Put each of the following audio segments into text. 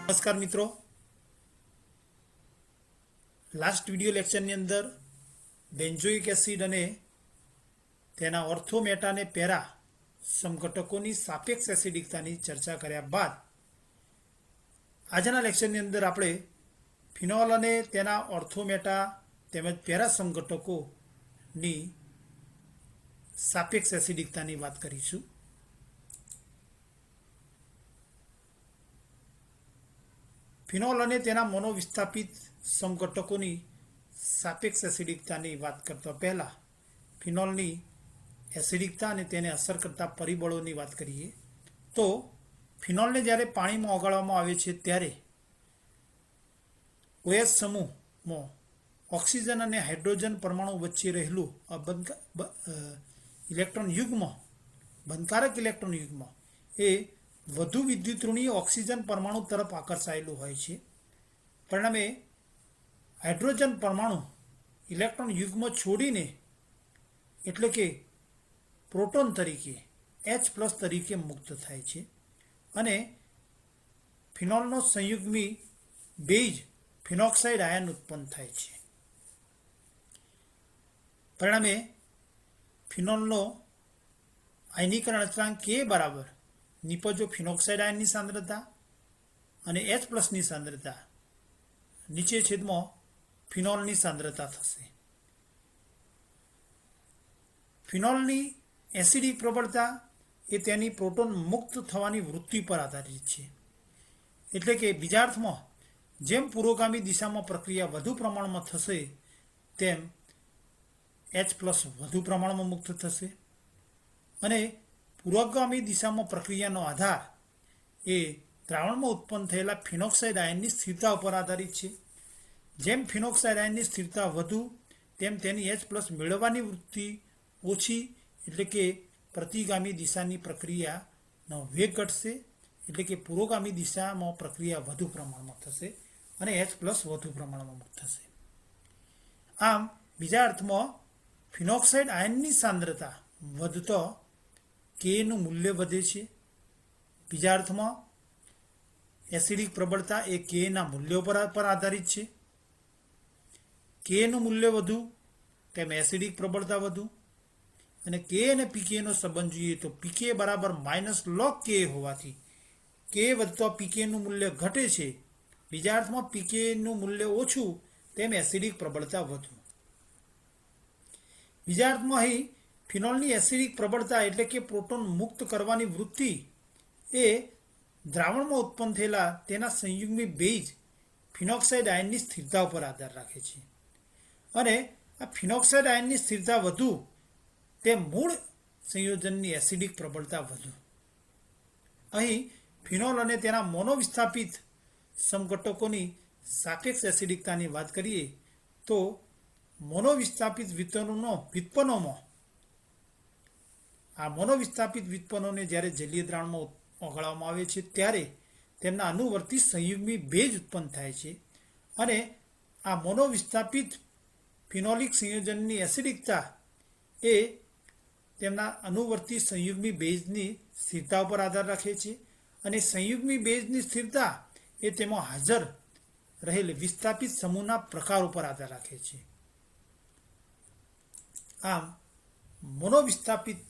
નમસ્કાર મિત્રો, last video લેક્ચરની અંદર બેન્ઝોઇક એસિડ અને તેના ઓર્થો મેટા અને પેરા સમઘટકોની સાપેક્ષ એસિડિકતાની ચર્ચા કર્યા બાદ આજના લેક્ચરની અંદર આપણે ફિનોલ અને તેના ઓર્થો મેટા તેમજ પેરા સમઘટકોની સાપેક્ષ એસિડિકતાની વાત કરીશું. ફિનોલ અને તેના મોનોવિસ્થાપિત સમઘટકોની સાપેક્ષ એસિડિકતાની વાત કરતા પહેલા ફિનોલની એસિડિકતા અને તેને અસર કરતા પરિબળોની વાત કરીએ તો ફિનોલને જ્યારે પાણીમાં ઓગાળવામાં આવે છે ત્યારે OH સમૂહમાં ઓક્સિજન અને હાઇડ્રોજન પરમાણુ વચ્ચે રહેલું ઇલેક્ટ્રોન યુગ્મ, બંધકારક ઇલેક્ટ્રોન યુગ્મ એ વધુ વિદ્યુતઋણીય ઓક્સિજન પરમાણુ તરફ આકર્ષાયેલું હોય છે. પરિણામે હાઇડ્રોજન પરમાણુ ઇલેક્ટ્રોન યુગ્મ છોડીને એટલે કે પ્રોટોન તરીકે H+ તરીકે મુક્ત થાય છે અને ફિનોલનો સંયુગ્મી બેઝ ફિનોક્સાઇડ આયન ઉત્પન્ન થાય છે. પરિણામે ફિનોલનો આયનીકરણ અચળાંક K બરાબર નિપજો ફિનોક્સાઇડ આયનની સાંદ્રતા અને H+ ની સાંદ્રતા નીચે છેદમાં ફિનોલની સાંદ્રતા થશે. ફિનોલની એસિડિક પ્રબળતા એ તેની પ્રોટોન મુક્ત થવાની વૃત્તિ પર આધારિત છે. એટલે કે બીજા અર્થમાં જેમ પુરોગામી દિશામાં પ્રક્રિયા વધુ પ્રમાણમાં થશે તેમ H+ વધુ પ્રમાણમાં મુક્ત થશે અને પુરોગામી દિશામાં પ્રક્રિયાનો આધાર એ દ્રાવણમાં ઉત્પન્ન થયેલા ફિનોક્સાઇડ આયનની સ્થિરતા ઉપર આધારિત છે. જેમ ફિનોક્સાઇડ આયનની સ્થિરતા વધુ તેમ તેની H+ મેળવવાની વૃત્તિ ઓછી, એટલે કે પ્રતિગામી દિશાની પ્રક્રિયાનો વેગ ઘટશે, એટલે કે પુરોગામી દિશામાં પ્રક્રિયા વધુ પ્રમાણમાં થશે અને H+ વધુ પ્રમાણમાં મુક્ત થશે. આમ બીજા અર્થમાં ફિનોક્સાઇડ આયનની સાંદ્રતા વધતો Kનું મૂલ્ય વધે છે. બીજા અર્થમાં એસિડિક પ્રબળતા એ Kના મૂલ્યો પર આધારિત છે. Kનું મૂલ્ય વધુ તેમ એસિડિક પ્રબળતા વધુ અને K અને pKનો સંબંધ જોઈએ તો pK બરાબર -log K હોવાથી K વધતો pKનું મૂલ્ય ઘટે છે. બીજા અર્થમાં pKનું મૂલ્ય ઓછું તેમ એસિડિક પ્રબળતા વધુ. બીજા અર્થમાં અહીં ફિનોલની એસિડિક પ્રબળતા એટલે કે પ્રોટોન મુક્ત કરવાની વૃત્તિ એ દ્રાવણમાં ઉત્પન્ન થયેલા તેના સંયુગ્મી બેઝ ફિનોક્સાઇડ આયનની સ્થિરતા ઉપર આધાર રાખે છે અને આ ફિનોક્સાઇડ આયનની સ્થિરતા વધુ તે મૂળ સંયોજનની એસિડિક પ્રબળતા વધુ. અહીં ફિનોલ અને તેના મોનોવિસ્થાપિત સમઘટકોની સાપેક્ષ એસિડિકતાની વાત કરીએ તો મોનોવિસ્થાપિત વ્યુત્પન્નોમાં આ મોનોવિસ્થાપિત વ્યુત્પન્નોને જ્યારે જલીય દ્રાવણમાં ઓગાળવામાં આવે છે ત્યારે તેમના અનુવર્તી સંયુગ્મી બેઝ ઉત્પન્ન થાય છે અને આ મોનોવિસ્થાપિત ફિનોલિક સંયોજનની એસિડિકતા એ તેમના અનુવર્તી સંયુગ્મી બેઝની સ્થિરતા ઉપર આધાર રાખે છે અને સંયુગ્મી બેઝની સ્થિરતા એ તેમાં હાજર રહેલ વિસ્થાપિત સમૂહના પ્રકાર ઉપર આધાર રાખે છે. આમ મોનોવિસ્થાપિત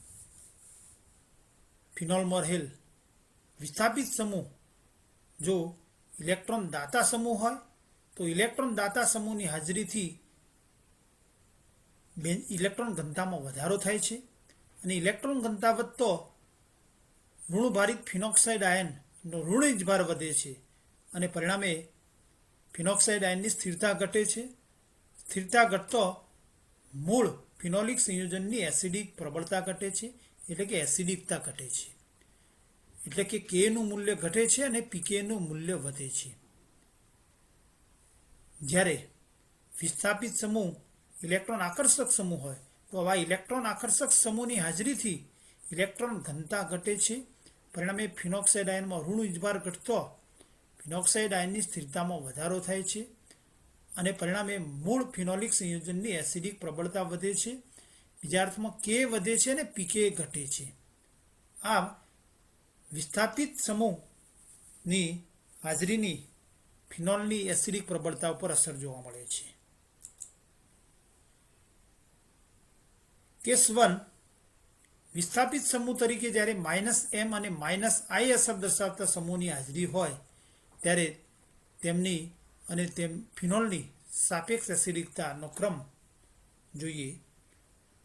ફિનોલમાં રહેલ વિસ્થાપિત સમૂહ જો ઇલેક્ટ્રોન દાતા સમૂહ હોય તો ઇલેક્ટ્રોન દાતા સમૂહની હાજરીથી ઇલેક્ટ્રોન ઘનતામાં વધારો થાય છે અને ઇલેક્ટ્રોન ઘનતા વધતો ઋણભારિત ફિનોક્સાઇડ આયનનો ઋણભાર વધે છે અને પરિણામે ફિનોક્સાઇડ આયનની સ્થિરતા ઘટે છે. સ્થિરતા ઘટતો મૂળ ફિનોલિક સંયોજનની એસિડિક પ્રબળતા ઘટે છે, એટલે કે એસિડિકતા ઘટે છે. એટલે કે Kનું મૂલ્ય ઘટે છે અને pKનું મૂલ્ય વધે છે. જ્યારે વિસ્થાપિત સમૂહ ઇલેક્ટ્રોન આકર્ષક સમૂહ હોય તો આવા ઇલેક્ટ્રોન આકર્ષક સમૂહની હાજરીથી ઇલેક્ટ્રોન ઘનતા ઘટે છે. પરિણામે ફિનોક્સાઇડ આયનમાં ઋણભાર ઘટતો ફિનોક્સાઇડ આયનની સ્થિરતામાં વધારો થાય છે અને પરિણામે મૂળ ફિનોલિક સંયોજનની એસિડિક પ્રબળતા વધે છે. બીજા અર્થમાં K વધે છે અને pK ઘટે છે. આમ વિસ્થાપિત સમૂહની હાજરીની ફિનોલની એસિડિક પ્રબળતા ઉપર અસર જોવા મળે છે. કેસ 1, વિસ્થાપિત સમૂહ તરીકે જ્યારે -m અને -i અસર દર્શાવતા સમૂહની હાજરી હોય ત્યારે તેમની અને ફિનોલની સાપેક્ષ એસિડિકતાનો ક્રમ જોઈએ.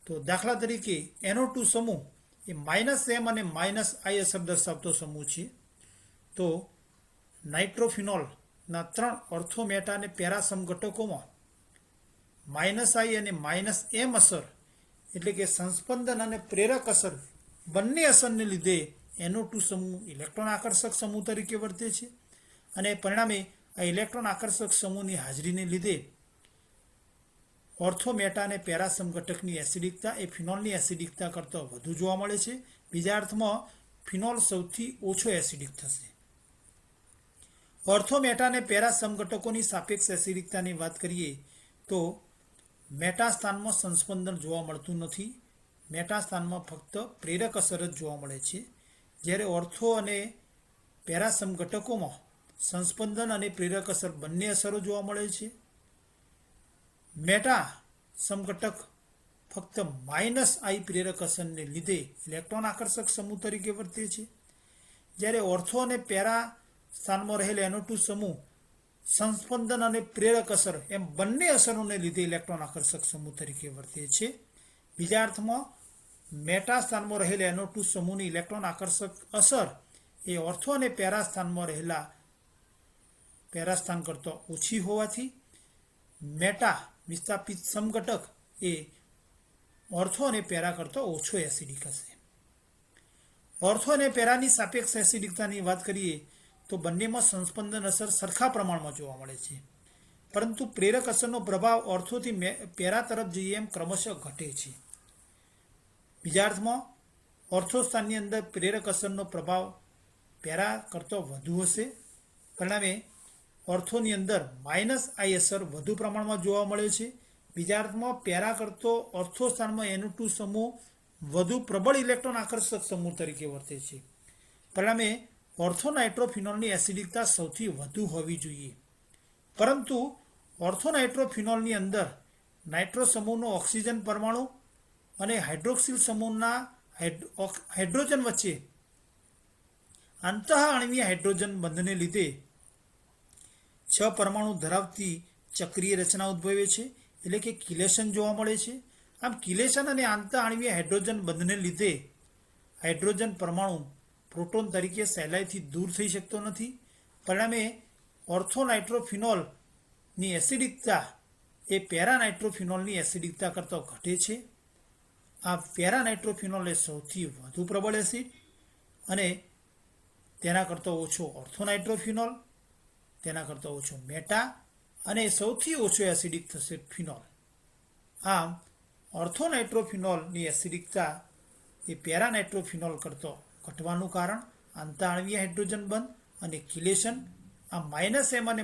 તો દાખલા તરીકે NO2 સમૂહ એ -m અને -i અસર દર્શાવતો સમૂહ છે. તો નાઇટ્રોફિનોલના 3 ઓર્થો, મેટા અને પેરા સમઘટકોમાં -i અને -m અસર એટલે કે સંસ્પંદન અને પ્રેરક અસર બંને અસરને લીધે NO2 સમૂહ ઇલેક્ટ્રોન આકર્ષક સમૂહ તરીકે વર્તે છે અને પરિણામે આ ઇલેક્ટ્રોન આકર્ષક સમૂહની હાજરીને લીધે ઓર્થો, મેટા અને પેરા સમઘટકની એસિડિકતા એ ફિનોલની એસિડિકતા કરતાં વધુ જોવા મળે છે. બીજા અર્થમાં ફિનોલ સૌથી ઓછો એસિડિક થશે. ઓર્થો, મેટા અને પેરા સમઘટકોની સાપેક્ષ એસિડિકતાની વાત કરીએ તો મેટા સ્થાનમાં સંસ્પંદન જોવા મળતું નથી. મેટા સ્થાનમાં ફક્ત પ્રેરક અસર જ જોવા મળે છે. જ્યારે ઓર્થો અને પેરા સમઘટકોમાં સંસ્પંદન અને પ્રેરક અસર બંને અસરો જોવા મળે છે. મેટા સમઘટક ફક્ત -i પ્રેરક અસરને લીધે ઇલેક્ટ્રોન આકર્ષક સમૂહ તરીકે વર્તે છે. જ્યારે ઓર્થો અને પેરા સ્થાનમાં રહેલ NO2 સમૂહ સંસ્પંદન અને પ્રેરક અસર એમ બંને અસરોને લીધે ઇલેક્ટ્રોન આકર્ષક સમૂહ તરીકે વર્તે છે. બીજા અર્થમાં મેટા સ્થાનમાં રહેલા NO2 સમૂહની ઇલેક્ટ્રોન આકર્ષક અસર એ ઓર્થો અને પેરા સ્થાનમાં રહેલા પેરા સ્થાન કરતાં ઓછી હોવાથી મેટા વિસ્થાપિત સમઘટક એ ઓર્થો અને પેરા કરતાં ઓછો એસિડિક હશે. ઓર્થો અને પેરાની સાપેક્ષ એસિડિકતાની વાત કરીએ તો બંનેમાં સંસ્પંદન અસર સરખા પ્રમાણમાં જોવા મળે છે, પરંતુ પ્રેરક અસરનો પ્રભાવ ઓર્થોથી પેરા તરફ જઈએ એમ ક્રમશઃ ઘટે છે. બીજા અર્થમાં ઓર્થો સ્થાનની અંદર પ્રેરક અસરનો પ્રભાવ પેરા કરતાં વધુ હશે. પરિણામે ઓર્થોની અંદર -i અસર વધુ પ્રમાણમાં જોવા મળે છે. બીજા અર્થમાં પેરા કરતો ઓર્થો સ્થાનમાં NO2 સમૂહ વધુ પ્રબળ ઇલેક્ટ્રોન આકર્ષક સમૂહ તરીકે વર્તે છે. પરિણામે ઓર્થો નાઇટ્રોફિનોલની એસિડિકતા સૌથી વધુ હોવી જોઈએ, પરંતુ ઓર્થો નાઇટ્રોફિનોલની અંદર નાઇટ્રો સમૂહનો ઓક્સિજન પરમાણુ અને હાઇડ્રોક્સિલ સમૂહના હાઇડ્રોજન વચ્ચે આંતઃઆણવીય હાઇડ્રોજન બંધને લીધે 6 પરમાણુ ધરાવતી ચક્રીય રચના ઉદ્ભવે છે, એટલે કે કિલેશન જોવા મળે છે. આમ કિલેશન અને આંતઃઆણવીય હાઇડ્રોજન બંધને લીધે હાઇડ્રોજન પરમાણુ પ્રોટોન તરીકે સહેલાઈથી દૂર થઈ શકતો નથી. પરિણામે ઓર્થો નાઇટ્રોફિનોલની એસિડિકતા એ પેરા નાઇટ્રોફિનોલની એસિડિકતા કરતાં ઘટે છે. આ પેરા નાઇટ્રોફિનોલ એ સૌથી વધુ પ્રબળ એસિડ અને તેના કરતાં ઓછો ઓર્થો નાઇટ્રોફિનોલ, તેના કરતાં ઓછો મેટા અને સૌથી ઓછો એસિડિક થશે ફિનોલ. આમ ઓર્થો નાઇટ્રોફિનોલની એસિડિકતા એ પેરા નાઇટ્રોફિનોલ કરતાં ઘટવાનું કારણ આંતઃઆણવીય હાઇડ્રોજન બંધ અને કિલેશન. આ -m અને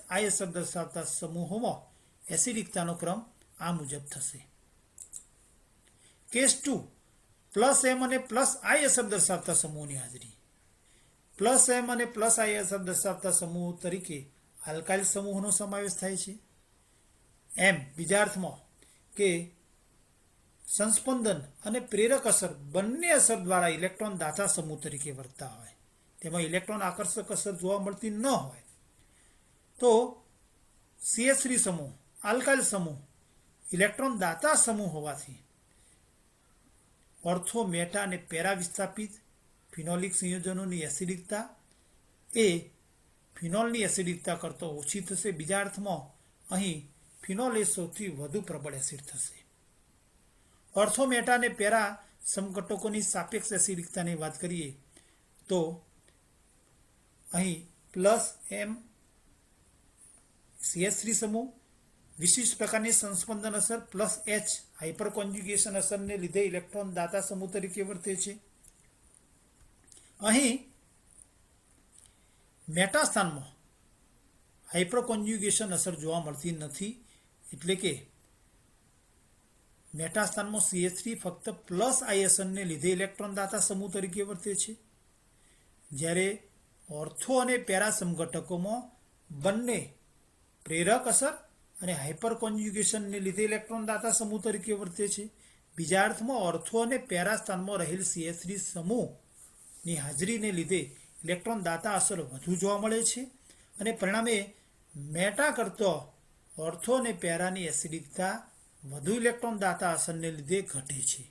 -i અસર દર્શાવતા સમૂહોમાં એસિડિકતાનો ક્રમ આ મુજબ થશે. કેસ 2, +m અને +i અસર દર્શાવતા સમૂહની હાજરી. +m અને +i અસર દર્શાવતા સમૂહ તરીકે આલ્કાઇલ સમૂહનો સમાવેશ થાય છે. એમ બીજા અર્થમાં કે સંસ્પંદન અને પ્રેરક અસર બંને અસર દ્વારા ઇલેક્ટ્રોન દાતા સમૂહ તરીકે વર્તતા હોય, તેમાં ઇલેક્ટ્રોન આકર્ષક અસર જોવા મળતી ન હોય, તો CH3 સમૂહ આલ્કાઇલ સમૂહ ઇલેક્ટ્રોન દાતા સમૂહ હોવાથી ઓર્થો, મેટા અને પેરા વિસ્થાપિત ફિનોલિક સંયોજનોની એસિડિકતા એ ફિનોલની એસિડિકતા કરતાં ઓછી થશે. બીજા અર્થમાં અહીં ફિનોલ એ સૌથી વધુ પ્રબળ એસિડ થશે. ઓર્થો, મેટા અને પેરા સમઘટકોની સાપેક્ષ એસિડિકતાની વાત કરીએ તો અહીં +m CH3 સમૂહ વિશિષ્ટ પ્રકારની સંસ્પંદન અસર +H હાઇપર કોન્જ્યુગેશન અસરને લીધે ઇલેક્ટ્રોન દાતા સમૂહ તરીકે વર્તે છે. અહીં મેટા સ્થાનમાં હાઇપર કોન્જ્યુગેશન અસર જોવા મળતી નથી, એટલે કે મેટા સ્થાનમાં CH3 ફક્ત +i અસરને લીધે ઇલેક્ટ્રોન દાતા સમૂહ તરીકે વર્તે છે. જ્યારે ઓર્થો અને પેરા સમઘટકોમાં બંને પ્રેરક અસર અને હાઇપર કોન્જ્યુગેશનને લીધે ઇલેક્ટ્રોન દાતા સમૂહ તરીકે વર્તે છે. બીજા અર્થમાં ઓર્થો અને પેરા સ્થાનમાં રહેલ CH3 સમૂહની હાજરીને લીધે ઇલેક્ટ્રોન દાતા અસર વધુ જોવા મળે છે અને પરિણામે મેટા કરતો ઓર્થો અને પેરાની એસિડિકતા વધુ ઇલેક્ટ્રોન દાતા અસરને લીધે ઘટે છે.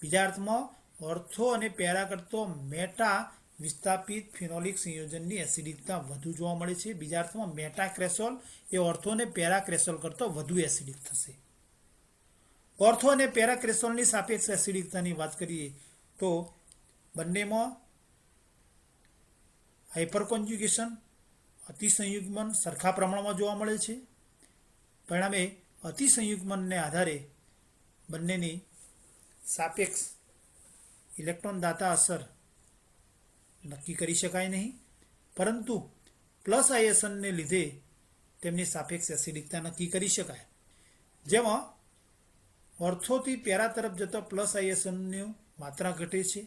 બીજા અર્થમાં ઓર્થો અને પેરા કરતો મેટા વિસ્થાપિત ફિનોલિક સંયોજનની એસિડિકતા વધુ જોવા મળે છે. બીજા અર્થમાં મેટા ક્રેસોલ એ ઓર્થો અને પેરા ક્રેસોલ કરતાં વધુ એસિડિક થશે. ઓર્થો અને પેરા ક્રેસોલની સાપેક્ષ એસિડિકતાની વાત કરીએ તો બંનેમાં હાઇપર કોન્જ્યુગેશન અતિસંયુગ્મન સરખા પ્રમાણમાં જોવા મળે છે. પરિણામે અતિસંયુગ્મનને આધારે બંનેની સાપેક્ષ ઇલેક્ટ્રોન દાતા અસર નક્કી કરી શકાય નહીં, પરંતુ પ્લસ આયસનને લીધે તેમની સાપેક્ષ એસિડિકતા નક્કી કરી શકાય. જેમાં ઓર્થોથી પેરા તરફ જતો પ્લસ આયસનની માત્રા ઘટે છે.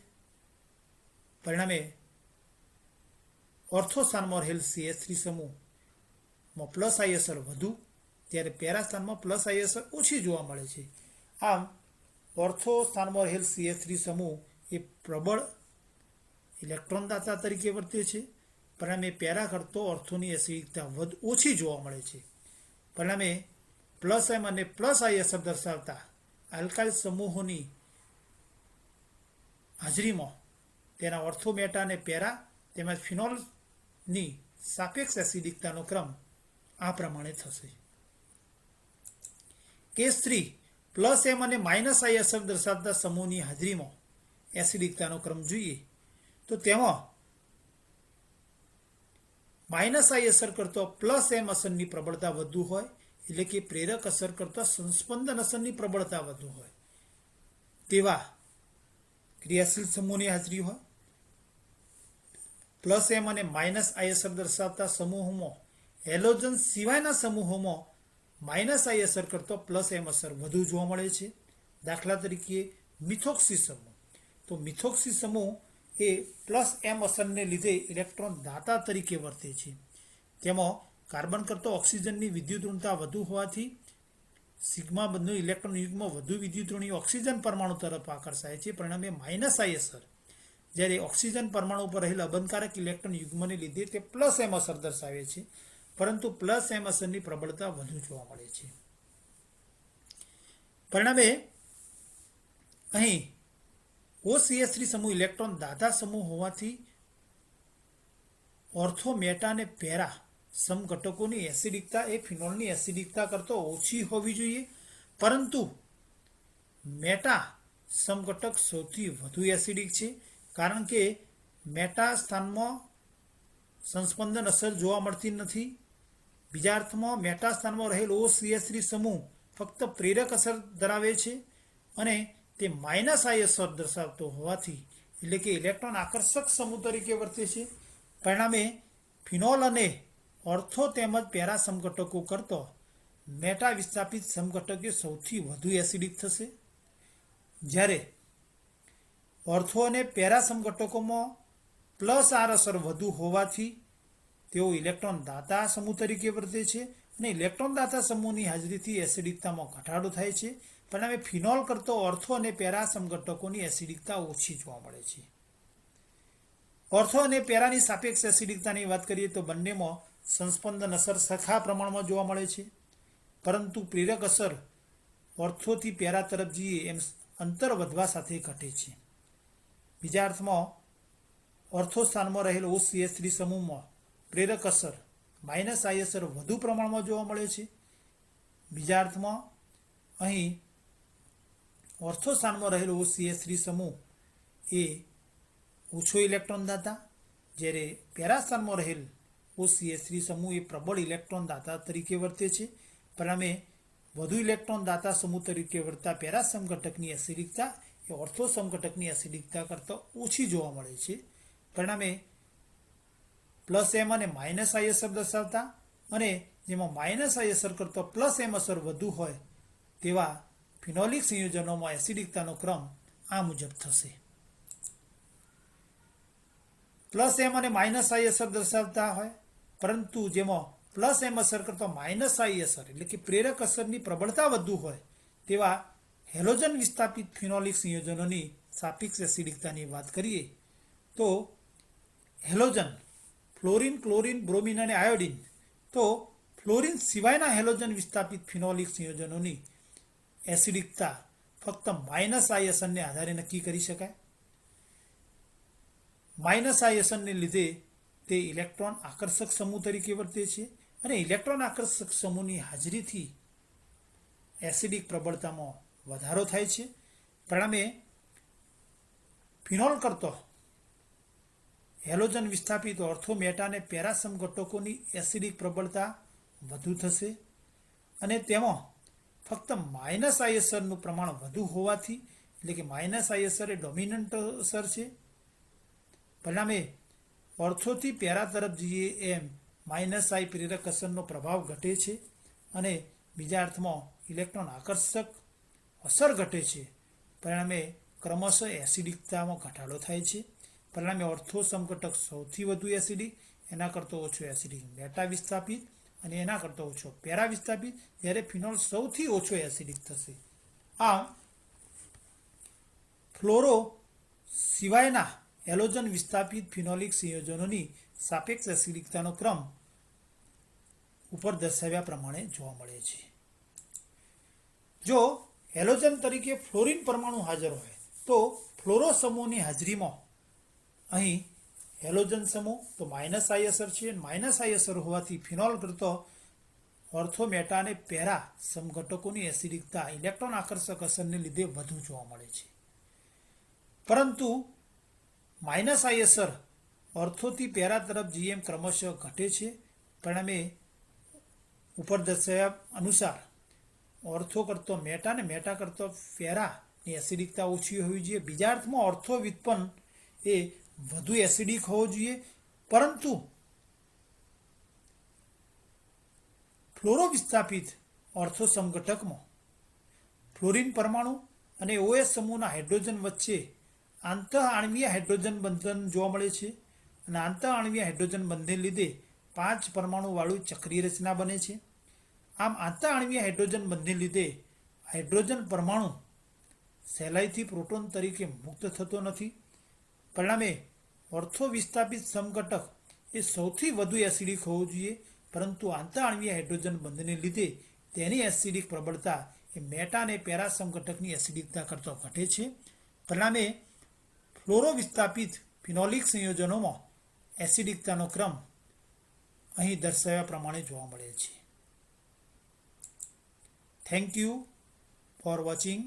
પરિણામે ઓર્થો સ્થાનમાં રહેલ CH3 સમૂહમાં પ્લસ આઈ અસર વધુ, ત્યારે પેરા સ્થાનમાં પ્લસ આઈ અસર ઓછી જોવા મળે છે. આમ ઓર્થો સ્થાનમાં રહેલ CH3 સમૂહ એ પ્રબળ ઇલેક્ટ્રોન દાતા તરીકે વર્તે છે. પરિણામે પેરા કરતો ઓર્થોની એસિડિકતા ઓછી જોવા મળે છે. પરિણામે પ્લસ એમ અને પ્લસ આઈ અસર દર્શાવતા આલ્કાઇલ સમૂહોની હાજરીમાં તેના ઓર્થો, મેટા અને પેરા તેમજ ફિનોલની સાપેક્ષ એસિડિકતાનો ક્રમ આ પ્રમાણે થશે. કેસ 3 પ્લસ એમ અને માઇનસ આઈ અસર દર્શાવતા સમૂહની હાજરીમાં એસિડિકતાનો ક્રમ જોઈએ તો તેમાં માઇનસ આઈ અસર કરતો પ્લસ એમ અસરની પ્રબળતા વધુ હોય, એટલે કે પ્રેરક અસર કરતા સંસ્પંદન અસરની પ્રબળતા વધુ હોય તેવા ક્રિયાશીલ સમૂહની હાજરી હોય. પ્લસ એમ અને માઇનસ આઈ અસર દર્શાવતા સમૂહોમાં હેલોજન સિવાયના સમૂહોમાં માઇનસ આઈ અસર કરતો પ્લસ એમ અસર વધુ જોવા મળે છે. દાખલા તરીકે મિથોક્સી સમૂહ. તો મિથોક્સી સમૂહ એ પ્લસ એમ અસરને લીધે ઇલેક્ટ્રોન દાતા તરીકે વર્તે છે. તેમાં કાર્બન કરતો ઓક્સિજનની વિદ્યુત ઋણતા વધુ હોવાથી સિગ્મા બંધનું ઇલેક્ટ્રોન યુગ્મ વધુ વિદ્યુત ઋણી ઓક્સિજન પરમાણુ તરફ આકર્ષાય છે. પરિણામે માઇનસ આઈ અસર, જ્યારે ઓક્સિજન પરમાણુ પર રહેલ અબંધકારક ઇલેક્ટ્રોન યુગ્મને લીધે તે પ્લસ એમ અસર દર્શાવે છે, પરંતુ પ્લસ એમ અસરની પ્રબળતા વધુ જોવા મળે છે. પરિણામે અહીં OCH3 સમૂહ ઇલેક્ટ્રોન દાતા સમૂહ હોવાથી ઓર્થો, મેટા અને પેરા સમઘટકોની એસિડિકતા એ ફિનોલની એસિડિકતા કરતાં ઓછી હોવી જોઈએ, પરંતુ મેટા સમઘટક સૌથી વધુ એસિડિક છે, કારણ કે મેટા સ્થાનમાં સંસ્પંદન અસર જોવા મળતી નથી. બીજા અર્થમાં મેટા સ્થાનમાં રહેલ OCH3 સમૂહ ફક્ત પ્રેરક અસર ધરાવે છે અને તે માઇનસ આઈ અસર દર્શાવતો હોવાથી, એટલે કે ઇલેક્ટ્રોન આકર્ષક સમૂહ તરીકે વર્તે છે. પરિણામે ફિનોલ અને ઓર્થો તેમજ પેરા સમઘટકો કરતો મેટા વિસ્થાપિત સમઘટક એ સૌથી વધુ એસિડિક થશે. જ્યારે ઓર્થો અને પેરા સમઘટકોમાં પ્લસ આર અસર વધુ હોવાથી તેઓ ઇલેક્ટ્રોન દાતા સમૂહ તરીકે વર્તે છે અને ઇલેક્ટ્રોન દાતા સમૂહની હાજરીથી એસિડિકતામાં ઘટાડો થાય છે. પરિણામે ફિનોલ કરતો ઓર્થો અને પેરા સમઘટકોની એસિડિકતા ઓછી જોવા મળે છે. ઓર્થો અને પેરાની સાપેક્ષ એસિડિકતાની વાત કરીએ તો બંનેમાં સંસ્પંદન અસર સરખા પ્રમાણમાં જોવા મળે છે, પરંતુ પ્રેરક અસર ઓર્થોથી પેરા તરફ જઈએ એમ અંતર વધવા સાથે ઘટે છે. બીજા અર્થમાં ઓર્થો સ્થાનમાં રહેલ OCH3 સમૂહમાં પ્રેરક અસર માઇનસ આઈ અસર વધુ પ્રમાણમાં જોવા મળે છે. બીજા અર્થમાં અહીં ઓર્થો સ્થાનમાં રહેલો OCH3 સમૂહ એ ઓછો ઇલેક્ટ્રોન દાતા, જ્યારે પેરા સ્થાનમાં રહેલ OCH3 સમૂહ એ પ્રબળ ઇલેક્ટ્રોન દાતા તરીકે વર્તે છે. પરિણામે વધુ ઇલેક્ટ્રોન દાતા સમૂહ તરીકે વર્તા પેરા સમઘટકની એસિડિકતા એ ઓર્થો સમઘટકની એસિડિકતા કરતાં ઓછી જોવા મળે છે. પરિણામે પ્લસ એમ અને માઇનસ આઈ અસર દર્શાવતા અને જેમાં માઇનસ આઈ અસર કરતાં પ્લસ એમ અસર વધુ હોય તેવા ફિનોલિક સંયોજનોમાં એસિડિકતાનો ક્રમ આ મુજબ થશે. પ્લસ એમ અને માઇનસ આઈ અસર દર્શાવતા હોય, પરંતુ જેમાં પ્લસ એમ અસર કરતો માઇનસ આઈ અસર એટલે કે પ્રેરક અસરની પ્રબળતા વધુ હોય તેવા હેલોજન વિસ્થાપિત ફિનોલિક સંયોજનોની સાપેક્ષ એસિડિકતાની વાત કરીએ તો હેલોજન ફ્લોરિન, ક્લોરિન, બ્રોમિન અને આયોડિન, તો ફ્લોરિન સિવાયના હેલોજન વિસ્થાપિત ફિનોલિક સંયોજનોની એસિડિકતા ફક્ત માઇનસ આઈ અસરને આધારે નક્કી કરી શકાય. માઇનસ આઈ અસરને લીધે તે ઇલેક્ટ્રોન આકર્ષક સમૂહ તરીકે વર્તે છે અને ઇલેક્ટ્રોન આકર્ષક સમૂહની હાજરીથી એસિડિક પ્રબળતામાં વધારો થાય છે. પરિણામે ફિનોલ કરતો હેલોજન વિસ્થાપિત ઓર્થો, મેટા અને પેરા સમઘટકોની એસિડિક પ્રબળતા વધુ થશે અને તેમાં ફક્ત માઇનસ આઈ અસરનું પ્રમાણ વધુ હોવાથી, એટલે કે માઇનસ આઈ અસર એ ડોમિનન્ટ અસર છે. પરિણામે ઓર્થોથી પેરા તરફ જઈએ એમ માઇનસ આઈ પ્રેરક અસરનો પ્રભાવ ઘટે છે અને બીજા અર્થમાં ઇલેક્ટ્રોન આકર્ષક અસર ઘટે છે. પરિણામે ક્રમશઃ એસિડિકતામાં ઘટાડો થાય છે. પરિણામે ઓર્થો સમઘટક સૌથી વધુ એસિડિક, એના કરતાં ઓછો એસિડિક મેટા વિસ્થાપિત અને એના કરતાં ઓછો પેરા વિસ્થાપિત, જ્યારે ફિનોલ સૌથી ઓછો એસિડિક થશે. આમ ફ્લોરો સિવાયના હેલોજન વિસ્થાપિત ફિનોલિક સંયોજનોની સાપેક્ષ એસિડિકતાનો ક્રમ ઉપર દર્શાવ્યા પ્રમાણે જોવા મળે છે. જો હેલોજન તરીકે ફ્લોરિન પરમાણુ હાજર હોય તો ફ્લોરો સમૂહની હાજરીમાં અહીં હેલોજન સમૂહ તો માઇનસ આઈ અસર છે. માઇનસ આઈ અસર હોવાથી ફિનોલ કરતો ઓર્થો, મેટા અને પેરા સમઘટકોની એસિડિકતા ઇલેક્ટ્રોન આકર્ષક અસરને લીધે વધુ જોવા મળે છે. પરંતુ માઇનસ આઈ અસર ઓર્થોથી પેરા તરફ જઈએ એમ ક્રમશઃ ઘટે છે. પરિણામે ઉપર દર્શાવ્યા અનુસાર ઓર્થો કરતો મેટા અને મેટા કરતો પેરાની એસિડિકતા ઓછી હોવી જોઈએ. બીજા અર્થમાં ઓર્થો વ્યુત્પન્ન એ વધુ એસિડિક હોવો જોઈએ, પરંતુ ફ્લોરો વિસ્થાપિત ઓર્થો સમઘટકમાં ફ્લોરિન પરમાણુ અને OH સમૂહના હાઇડ્રોજન વચ્ચે આંતઃઆણવીય હાઇડ્રોજન બંધન જોવા મળે છે અને આંતઃઆણવીય હાઇડ્રોજન બંધને લીધે 5 પરમાણુવાળું ચક્રીય રચના બને છે. આમ આંતઃઆણવીય હાઇડ્રોજન બંધને લીધે હાઇડ્રોજન પરમાણુ સહેલાઈથી પ્રોટોન તરીકે મુક્ત થતો નથી. પરિણામે ઓર્થો વિસ્થાપિત સમઘટક એ સૌથી વધુ એસિડિક હોવું જોઈએ, પરંતુ આંતઃઆણવીય હાઇડ્રોજન બંધને લીધે તેની એસિડિક પ્રબળતા એ મેટા અને પેરા સમઘટકની એસિડિકતા કરતાં ઘટે છે. પરિણામે ફ્લોરો વિસ્થાપિત ફિનોલિક સંયોજનોમાં એસિડિકતાનો ક્રમ અહીં દર્શાવ્યા પ્રમાણે જોવા મળે છે. Thank you for watching.